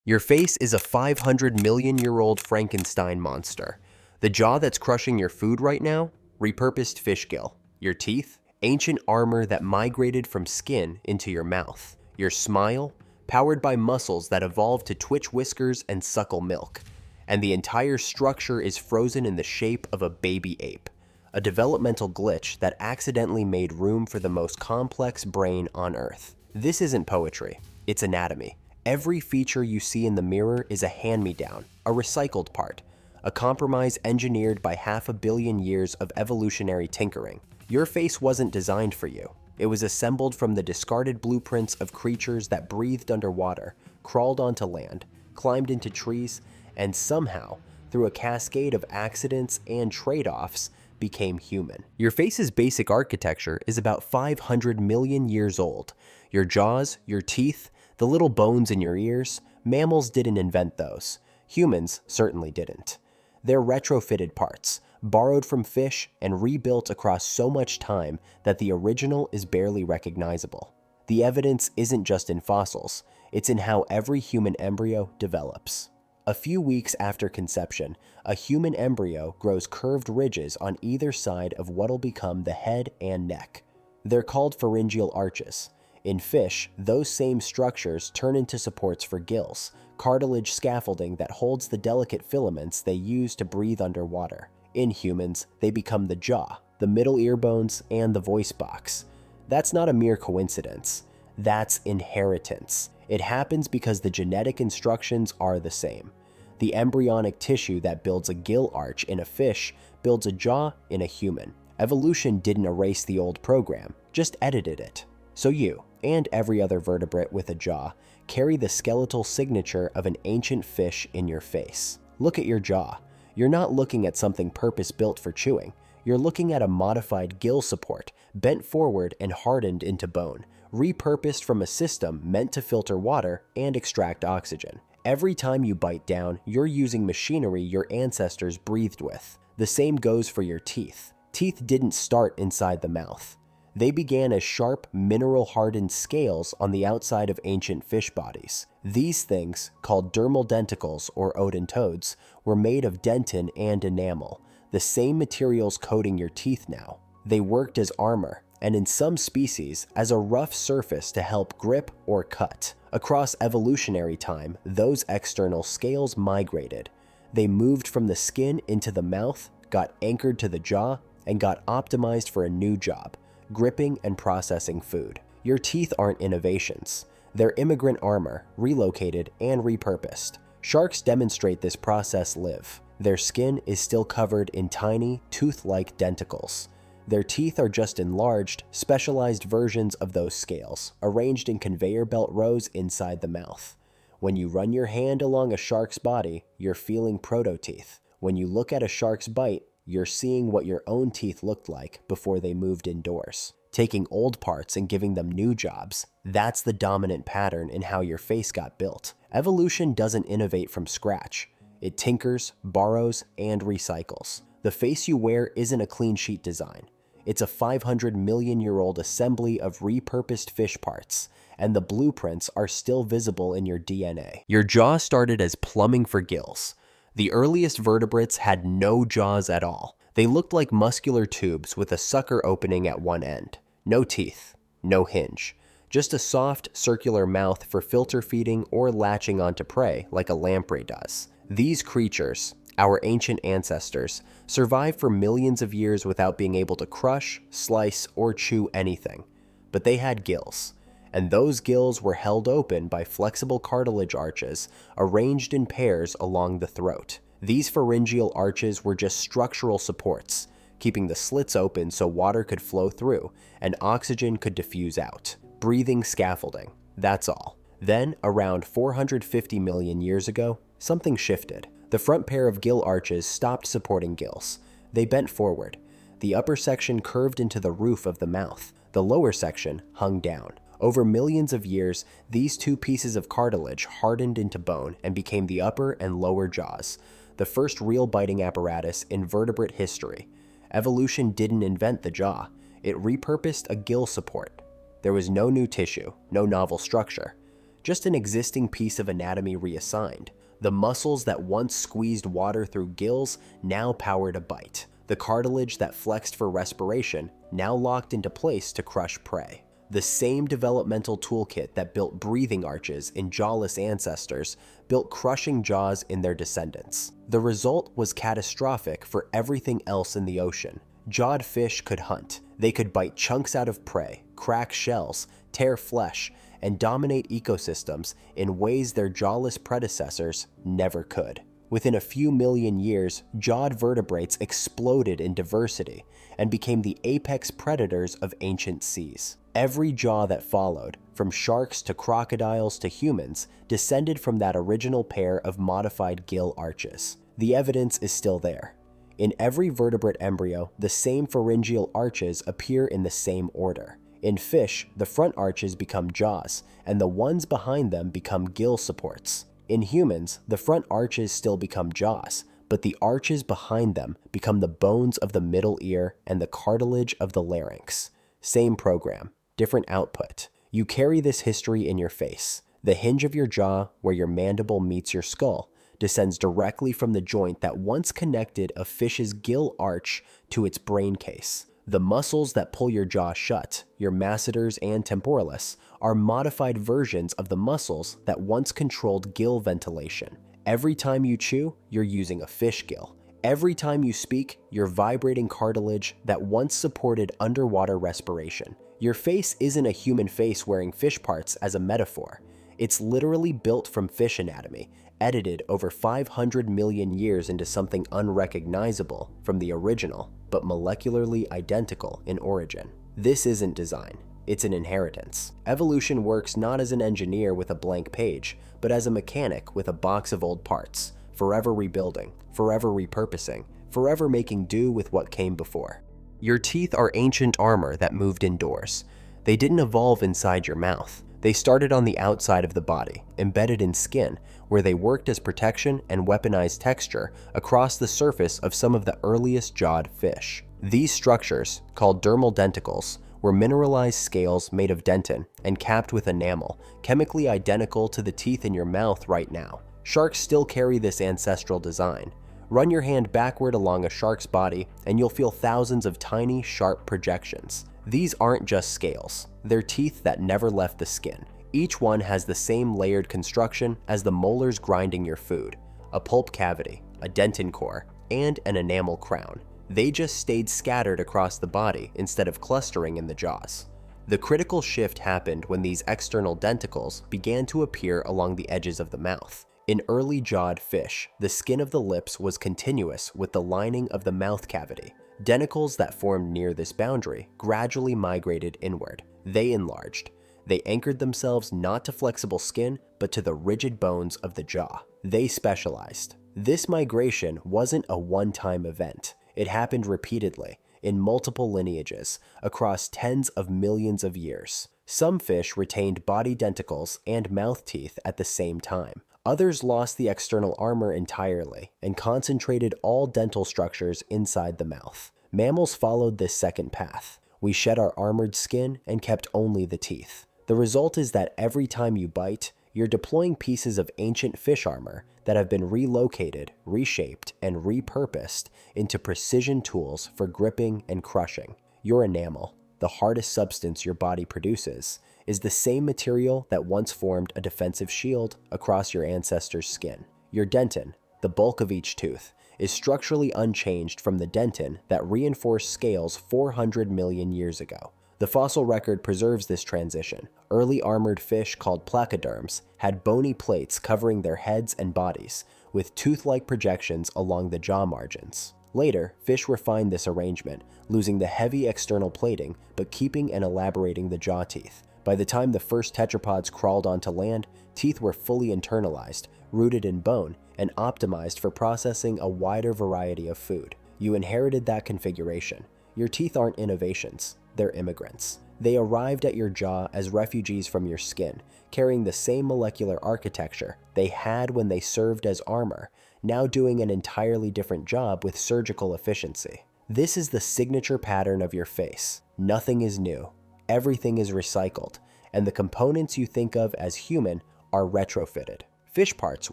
Your face is a 500 million year old Frankenstein monster. The jaw that's crushing your food right now? Repurposed fish gill. Your teeth? Ancient armor that migrated from skin into your mouth. Your smile? Powered by muscles that evolved to twitch whiskers and suckle milk. And the entire structure is frozen in the shape of a baby ape. A developmental glitch that accidentally made room for the most complex brain on Earth. This isn't poetry, it's anatomy. Every feature you see in the mirror is a hand-me-down, a recycled part, a compromise engineered by 500 million years of evolutionary tinkering. Your face wasn't designed for you. It was assembled from the discarded blueprints of creatures that breathed underwater, crawled onto land, climbed into trees, and somehow, through a cascade of accidents and trade-offs, became human. Your face's basic architecture is about 500 million years old. Your jaws, your teeth, the little bones in your ears, mammals didn't invent those. Humans certainly didn't. They're retrofitted parts, borrowed from fish and rebuilt across so much time that the original is barely recognizable. The evidence isn't just in fossils, it's in how every human embryo develops. A few weeks after conception, a human embryo grows curved ridges on either side of what'll become the head and neck. They're called pharyngeal arches. In fish, those same structures turn into supports for gills, cartilage scaffolding that holds the delicate filaments they use to breathe underwater. In humans, they become the jaw, the middle ear bones, and the voice box. That's not a mere coincidence. That's inheritance. It happens because the genetic instructions are the same. The embryonic tissue that builds a gill arch in a fish builds a jaw in a human. Evolution didn't erase the old program, just edited it. So you, and every other vertebrate with a jaw, carry the skeletal signature of an ancient fish in your face. Look at your jaw. You're not looking at something purpose-built for chewing. You're looking at a modified gill support, bent forward and hardened into bone, repurposed from a system meant to filter water and extract oxygen. Every time you bite down, you're using machinery your ancestors breathed with. The same goes for your teeth. Teeth didn't start inside the mouth. They began as sharp, mineral-hardened scales on the outside of ancient fish bodies. These things, called dermal denticles or odontodes, were made of dentin and enamel, the same materials coating your teeth now. They worked as armor, and in some species, as a rough surface to help grip or cut. Across evolutionary time, those external scales migrated. They moved from the skin into the mouth, got anchored to the jaw, and got optimized for a new job: gripping and processing food. Your teeth aren't innovations. They're immigrant armor, relocated and repurposed. Sharks demonstrate this process live. Their skin is still covered in tiny, tooth-like denticles. Their teeth are just enlarged, specialized versions of those scales, arranged in conveyor belt rows inside the mouth. When you run your hand along a shark's body, you're feeling proto-teeth. When you look at a shark's bite, you're seeing what your own teeth looked like before they moved indoors. Taking old parts and giving them new jobs, that's the dominant pattern in how your face got built. Evolution doesn't innovate from scratch. It tinkers, borrows, and recycles. The face you wear isn't a clean sheet design. It's a 500 million year old assembly of repurposed fish parts, and the blueprints are still visible in your DNA. Your jaw started as plumbing for gills. The earliest vertebrates had no jaws at all. They looked like muscular tubes with a sucker opening at one end. No teeth, no hinge. Just a soft, circular mouth for filter feeding or latching onto prey like a lamprey does. These creatures, our ancient ancestors, survived for millions of years without being able to crush, slice, or chew anything. But they had gills. And those gills were held open by flexible cartilage arches arranged in pairs along the throat. These pharyngeal arches were just structural supports, keeping the slits open so water could flow through and oxygen could diffuse out. Breathing scaffolding, that's all. Then, around 450 million years ago, something shifted. The front pair of gill arches stopped supporting gills. They bent forward. The upper section curved into the roof of the mouth. The lower section hung down. Over millions of years, these two pieces of cartilage hardened into bone and became the upper and lower jaws, the first real biting apparatus in vertebrate history. Evolution didn't invent the jaw. It repurposed a gill support. There was no new tissue, no novel structure, just an existing piece of anatomy reassigned. The muscles that once squeezed water through gills now powered a bite. The cartilage that flexed for respiration now locked into place to crush prey. The same developmental toolkit that built breathing arches in jawless ancestors built crushing jaws in their descendants. The result was catastrophic for everything else in the ocean. Jawed fish could hunt. They could bite chunks out of prey, crack shells, tear flesh, and dominate ecosystems in ways their jawless predecessors never could. Within a few million years, jawed vertebrates exploded in diversity and became the apex predators of ancient seas. Every jaw that followed, from sharks to crocodiles to humans, descended from that original pair of modified gill arches. The evidence is still there. In every vertebrate embryo, the same pharyngeal arches appear in the same order. In fish, the front arches become jaws, and the ones behind them become gill supports. In humans, the front arches still become jaws, but the arches behind them become the bones of the middle ear and the cartilage of the larynx. Same program, different output. You carry this history in your face. The hinge of your jaw, where your mandible meets your skull, descends directly from the joint that once connected a fish's gill arch to its brain case. The muscles that pull your jaw shut, your masseters and temporalis, are modified versions of the muscles that once controlled gill ventilation. Every time you chew, you're using a fish gill. Every time you speak, you're vibrating cartilage that once supported underwater respiration. Your face isn't a human face wearing fish parts as a metaphor. It's literally built from fish anatomy, edited over 500 million years into something unrecognizable from the original, but molecularly identical in origin. This isn't design, it's an inheritance. Evolution works not as an engineer with a blank page, but as a mechanic with a box of old parts, forever rebuilding, forever repurposing, forever making do with what came before. Your teeth are ancient armor that moved indoors. They didn't evolve inside your mouth. They started on the outside of the body, embedded in skin, where they worked as protection and weaponized texture across the surface of some of the earliest jawed fish. These structures, called dermal denticles, were mineralized scales made of dentin and capped with enamel, chemically identical to the teeth in your mouth right now. Sharks still carry this ancestral design. Run your hand backward along a shark's body and you'll feel thousands of tiny, sharp projections. These aren't just scales, they're teeth that never left the skin. Each one has the same layered construction as the molars grinding your food, a pulp cavity, a dentin core, and an enamel crown. They just stayed scattered across the body instead of clustering in the jaws. The critical shift happened when these external denticles began to appear along the edges of the mouth. In early jawed fish, the skin of the lips was continuous with the lining of the mouth cavity. Denticles that formed near this boundary gradually migrated inward. They enlarged. They anchored themselves not to flexible skin, but to the rigid bones of the jaw. They specialized. This migration wasn't a one-time event. It happened repeatedly, in multiple lineages, across tens of millions of years. Some fish retained body denticles and mouth teeth at the same time. Others lost the external armor entirely and concentrated all dental structures inside the mouth. Mammals followed this second path. We shed our armored skin and kept only the teeth. The result is that every time you bite, you're deploying pieces of ancient fish armor that have been relocated, reshaped, and repurposed into precision tools for gripping and crushing. Your enamel, the hardest substance your body produces, is the same material that once formed a defensive shield across your ancestors' skin. Your dentin, the bulk of each tooth, is structurally unchanged from the dentin that reinforced scales 400 million years ago. The fossil record preserves this transition. Early armored fish called placoderms had bony plates covering their heads and bodies, with tooth-like projections along the jaw margins. Later, fish refined this arrangement, losing the heavy external plating but keeping and elaborating the jaw teeth. By the time the first tetrapods crawled onto land, teeth were fully internalized, rooted in bone, and optimized for processing a wider variety of food. You inherited that configuration. Your teeth aren't innovations, they're immigrants. They arrived at your jaw as refugees from your skin, carrying the same molecular architecture they had when they served as armor, now doing an entirely different job with surgical efficiency. This is the signature pattern of your face. Nothing is new. Everything is recycled, and the components you think of as human are retrofitted. Fish parts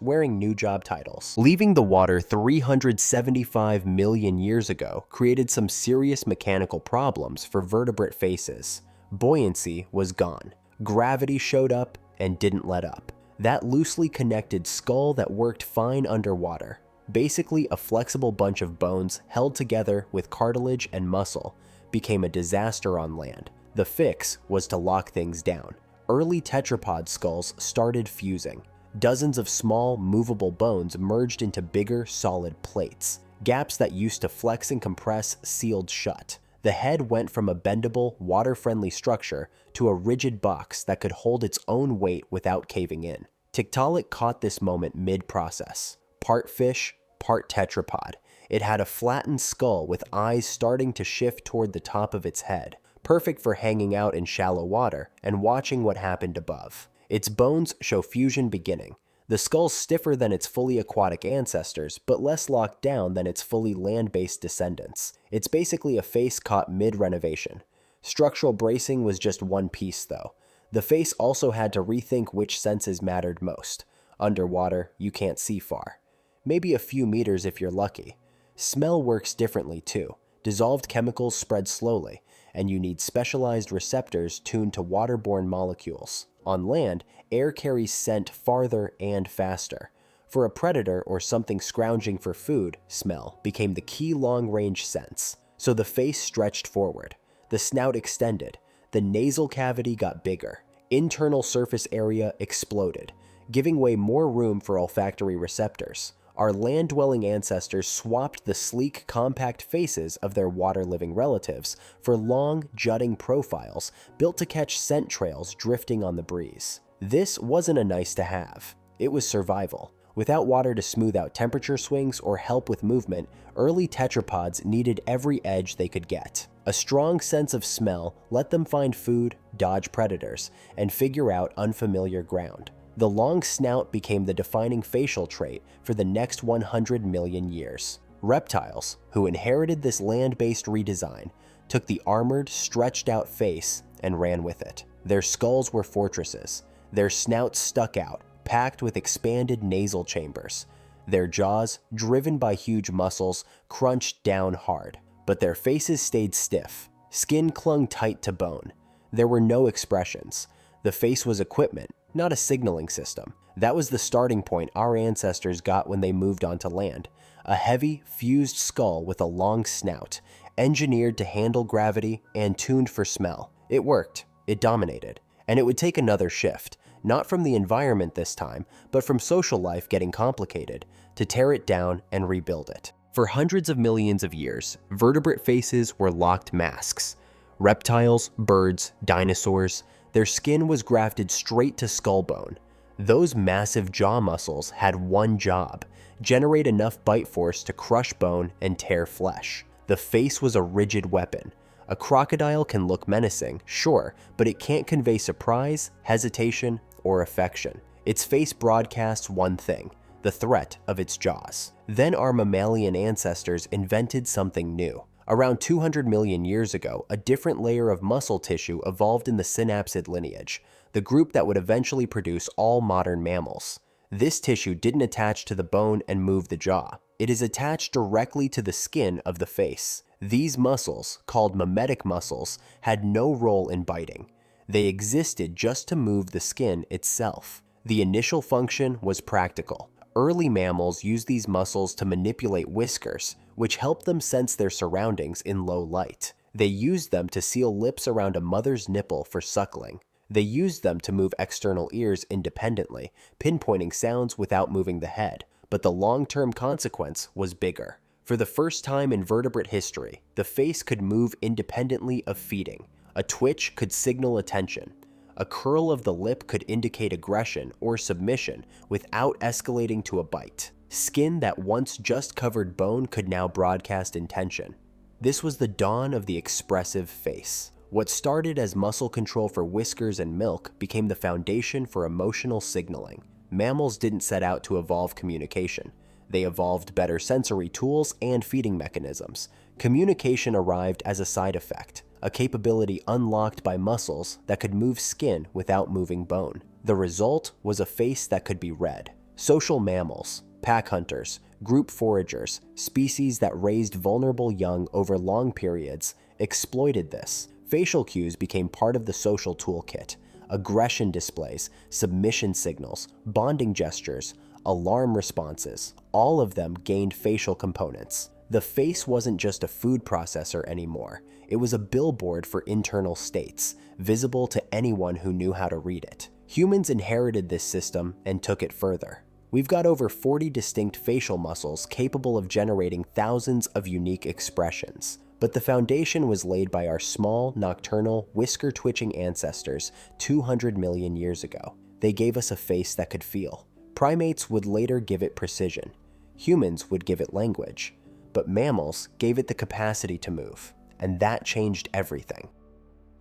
wearing new job titles. Leaving the water 375 million years ago created some serious mechanical problems for vertebrate faces. Buoyancy was gone. Gravity showed up and didn't let up. That loosely connected skull that worked fine underwater, basically a flexible bunch of bones held together with cartilage and muscle, became a disaster on land. The fix was to lock things down. Early tetrapod skulls started fusing. Dozens of small, movable bones merged into bigger, solid plates. Gaps that used to flex and compress sealed shut. The head went from a bendable, water-friendly structure to a rigid box that could hold its own weight without caving in. Tiktaalik caught this moment mid-process. Part fish, part tetrapod. It had a flattened skull with eyes starting to shift toward the top of its head, perfect for hanging out in shallow water and watching what happened above. Its bones show fusion beginning. The skull's stiffer than its fully aquatic ancestors, but less locked down than its fully land-based descendants. It's basically a face caught mid-renovation. Structural bracing was just one piece, though. The face also had to rethink which senses mattered most. Underwater, you can't see far. Maybe a few meters if you're lucky. Smell works differently, too. Dissolved chemicals spread slowly, and you need specialized receptors tuned to waterborne molecules. On land, air carries scent farther and faster. For a predator or something scrounging for food, smell became the key long-range sense. So the face stretched forward. The snout extended. The nasal cavity got bigger. Internal surface area exploded, giving way more room for olfactory receptors. Our land-dwelling ancestors swapped the sleek, compact faces of their water-living relatives for long, jutting profiles built to catch scent trails drifting on the breeze. This wasn't a nice-to-have. It was survival. Without water to smooth out temperature swings or help with movement, early tetrapods needed every edge they could get. A strong sense of smell let them find food, dodge predators, and figure out unfamiliar ground. The long snout became the defining facial trait for the next 100 million years. Reptiles, who inherited this land-based redesign, took the armored, stretched-out face and ran with it. Their skulls were fortresses. Their snouts stuck out, packed with expanded nasal chambers. Their jaws, driven by huge muscles, crunched down hard. But their faces stayed stiff. Skin clung tight to bone. There were no expressions. The face was equipment, not a signaling system. That was the starting point our ancestors got when they moved onto land. A heavy, fused skull with a long snout, engineered to handle gravity and tuned for smell. It worked. It dominated. And it would take another shift, not from the environment this time, but from social life getting complicated, to tear it down and rebuild it. For hundreds of millions of years, vertebrate faces were locked masks. Reptiles, birds, dinosaurs, their skin was grafted straight to skull bone. Those massive jaw muscles had one job: generate enough bite force to crush bone and tear flesh. The face was a rigid weapon. A crocodile can look menacing, sure, but it can't convey surprise, hesitation, or affection. Its face broadcasts one thing: the threat of its jaws. Then our mammalian ancestors invented something new. Around 200 million years ago, a different layer of muscle tissue evolved in the synapsid lineage, the group that would eventually produce all modern mammals. This tissue didn't attach to the bone and move the jaw. It is attached directly to the skin of the face. These muscles, called mimetic muscles, had no role in biting. They existed just to move the skin itself. The initial function was practical. Early mammals used these muscles to manipulate whiskers, which helped them sense their surroundings in low light. They used them to seal lips around a mother's nipple for suckling. They used them to move external ears independently, pinpointing sounds without moving the head. But the long-term consequence was bigger. For the first time in vertebrate history, the face could move independently of feeding. A twitch could signal attention. A curl of the lip could indicate aggression or submission without escalating to a bite. Skin that once just covered bone could now broadcast intention. This was the dawn of the expressive face. What started as muscle control for whiskers and milk became the foundation for emotional signaling. Mammals didn't set out to evolve communication. They evolved better sensory tools and feeding mechanisms. Communication arrived as a side effect, a capability unlocked by muscles that could move skin without moving bone. The result was a face that could be read. Social mammals, pack hunters, group foragers, species that raised vulnerable young over long periods, exploited this. Facial cues became part of the social toolkit. Aggression displays, submission signals, bonding gestures, alarm responses, all of them gained facial components. The face wasn't just a food processor anymore. It was a billboard for internal states, visible to anyone who knew how to read it. Humans inherited this system and took it further. We've got over 40 distinct facial muscles capable of generating thousands of unique expressions. But the foundation was laid by our small, nocturnal, whisker-twitching ancestors 200 million years ago. They gave us a face that could feel. Primates would later give it precision. Humans would give it language. But mammals gave it the capacity to move. And that changed everything.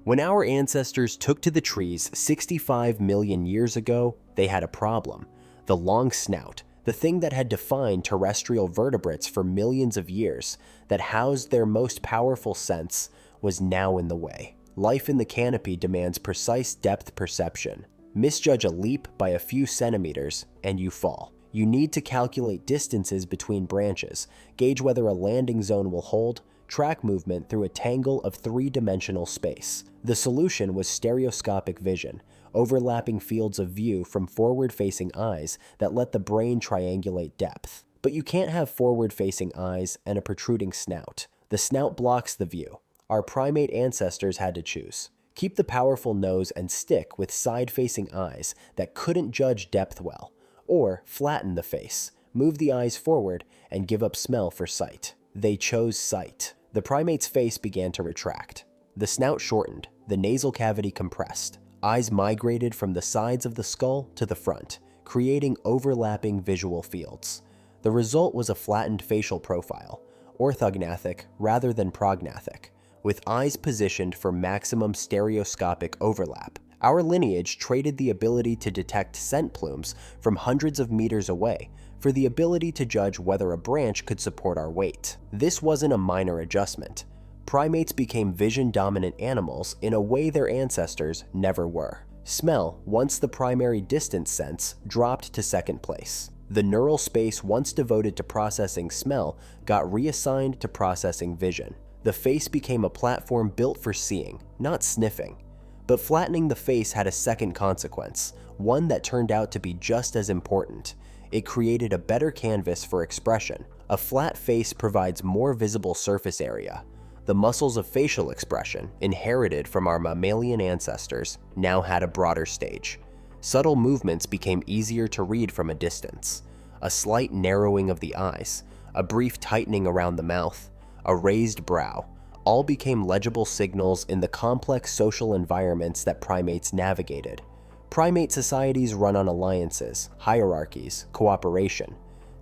When our ancestors took to the trees 65 million years ago, they had a problem. The long snout, the thing that had defined terrestrial vertebrates for millions of years, that housed their most powerful sense, was now in the way. Life in the canopy demands precise depth perception. Misjudge a leap by a few centimeters, and you fall. You need to calculate distances between branches, gauge whether a landing zone will hold, track movement through a tangle of three-dimensional space. The solution was stereoscopic vision, overlapping fields of view from forward-facing eyes that let the brain triangulate depth. But you can't have forward-facing eyes and a protruding snout. The snout blocks the view. Our primate ancestors had to choose. Keep the powerful nose and stick with side-facing eyes that couldn't judge depth well, or flatten the face, move the eyes forward, and give up smell for sight. They chose sight. The primate's face began to retract. The snout shortened, the nasal cavity compressed. Eyes migrated from the sides of the skull to the front, creating overlapping visual fields. The result was a flattened facial profile, orthognathic rather than prognathic, with eyes positioned for maximum stereoscopic overlap. Our lineage traded the ability to detect scent plumes from hundreds of meters away for the ability to judge whether a branch could support our weight. This wasn't a minor adjustment. Primates became vision-dominant animals in a way their ancestors never were. Smell, once the primary distance sense, dropped to second place. The neural space once devoted to processing smell got reassigned to processing vision. The face became a platform built for seeing, not sniffing. But flattening the face had a second consequence, one that turned out to be just as important. It created a better canvas for expression. A flat face provides more visible surface area. The muscles of facial expression, inherited from our mammalian ancestors, now had a broader stage. Subtle movements became easier to read from a distance. A slight narrowing of the eyes, a brief tightening around the mouth, a raised brow, all became legible signals in the complex social environments that primates navigated. Primate societies run on alliances, hierarchies, cooperation.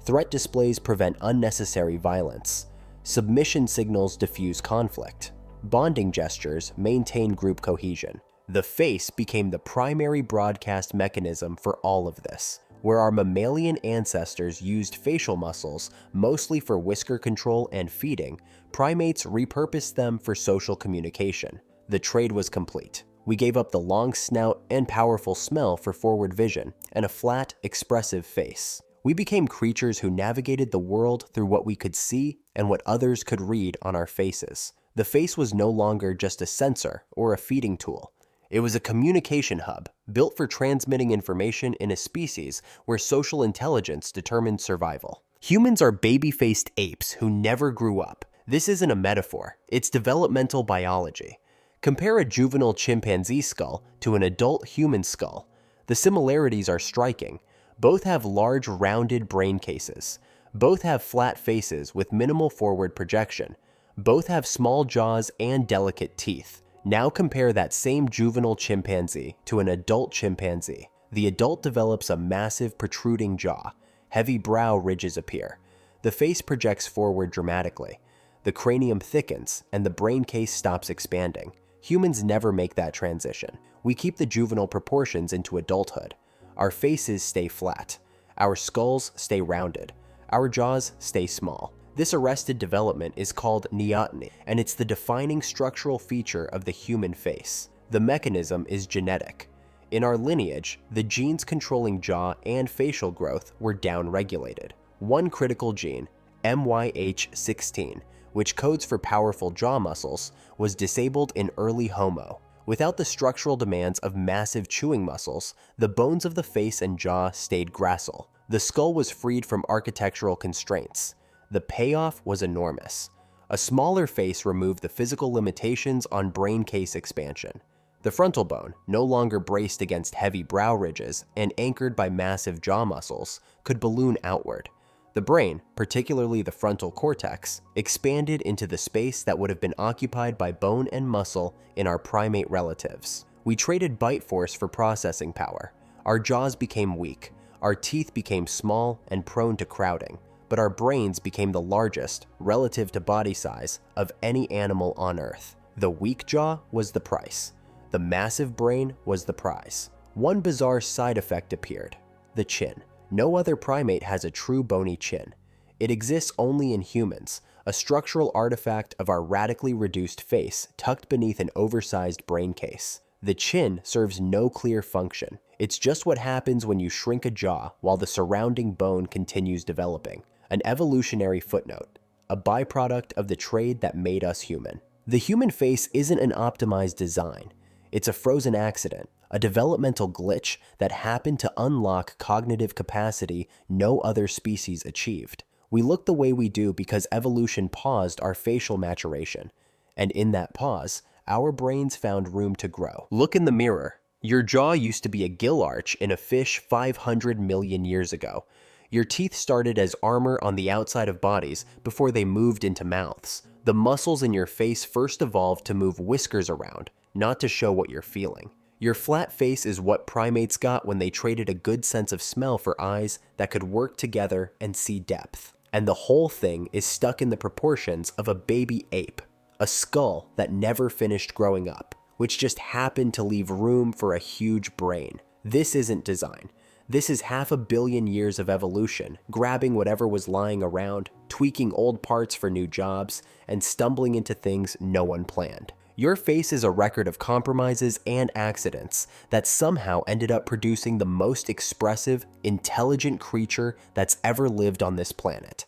Threat displays prevent unnecessary violence. Submission signals diffuse conflict. Bonding gestures maintain group cohesion. The face became the primary broadcast mechanism for all of this. Where our mammalian ancestors used facial muscles mostly for whisker control and feeding, primates repurposed them for social communication. The trade was complete. We gave up the long snout and powerful smell for forward vision and a flat, expressive face. We became creatures who navigated the world through what we could see and what others could read on our faces. The face was no longer just a sensor or a feeding tool. It was a communication hub, built for transmitting information in a species where social intelligence determined survival. Humans are baby-faced apes who never grew up. This isn't a metaphor, it's developmental biology. Compare a juvenile chimpanzee skull to an adult human skull. The similarities are striking. Both have large, rounded brain cases. Both have flat faces with minimal forward projection. Both have small jaws and delicate teeth. Now compare that same juvenile chimpanzee to an adult chimpanzee. The adult develops a massive protruding jaw. Heavy brow ridges appear. The face projects forward dramatically. The cranium thickens and the brain case stops expanding. Humans never make that transition. We keep the juvenile proportions into adulthood. Our faces stay flat. Our skulls stay rounded. Our jaws stay small. This arrested development is called neoteny, and it's the defining structural feature of the human face. The mechanism is genetic. In our lineage, the genes controlling jaw and facial growth were downregulated. One critical gene, MYH16, which codes for powerful jaw muscles, was disabled in early Homo. Without the structural demands of massive chewing muscles, the bones of the face and jaw stayed gracile. The skull was freed from architectural constraints. The payoff was enormous. A smaller face removed the physical limitations on brain case expansion. The frontal bone, no longer braced against heavy brow ridges and anchored by massive jaw muscles, could balloon outward. The brain, particularly the frontal cortex, expanded into the space that would have been occupied by bone and muscle in our primate relatives. We traded bite force for processing power. Our jaws became weak, our teeth became small and prone to crowding, but our brains became the largest, relative to body size, of any animal on Earth. The weak jaw was the price. The massive brain was the prize. One bizarre side effect appeared: the chin. No other primate has a true bony chin. It exists only in humans, a structural artifact of our radically reduced face tucked beneath an oversized brain case. The chin serves no clear function. It's just what happens when you shrink a jaw while the surrounding bone continues developing. An evolutionary footnote, a byproduct of the trade that made us human. The human face isn't an optimized design. It's a frozen accident, a developmental glitch that happened to unlock cognitive capacity no other species achieved. We look the way we do because evolution paused our facial maturation, and in that pause, our brains found room to grow. Look in the mirror. Your jaw used to be a gill arch in a fish 500 million years ago. Your teeth started as armor on the outside of bodies before they moved into mouths. The muscles in your face first evolved to move whiskers around, not to show what you're feeling. Your flat face is what primates got when they traded a good sense of smell for eyes that could work together and see depth. And the whole thing is stuck in the proportions of a baby ape, a skull that never finished growing up, which just happened to leave room for a huge brain. This isn't design. This is 500 million years of evolution, grabbing whatever was lying around, tweaking old parts for new jobs, and stumbling into things no one planned. Your face is a record of compromises and accidents that somehow ended up producing the most expressive, intelligent creature that's ever lived on this planet.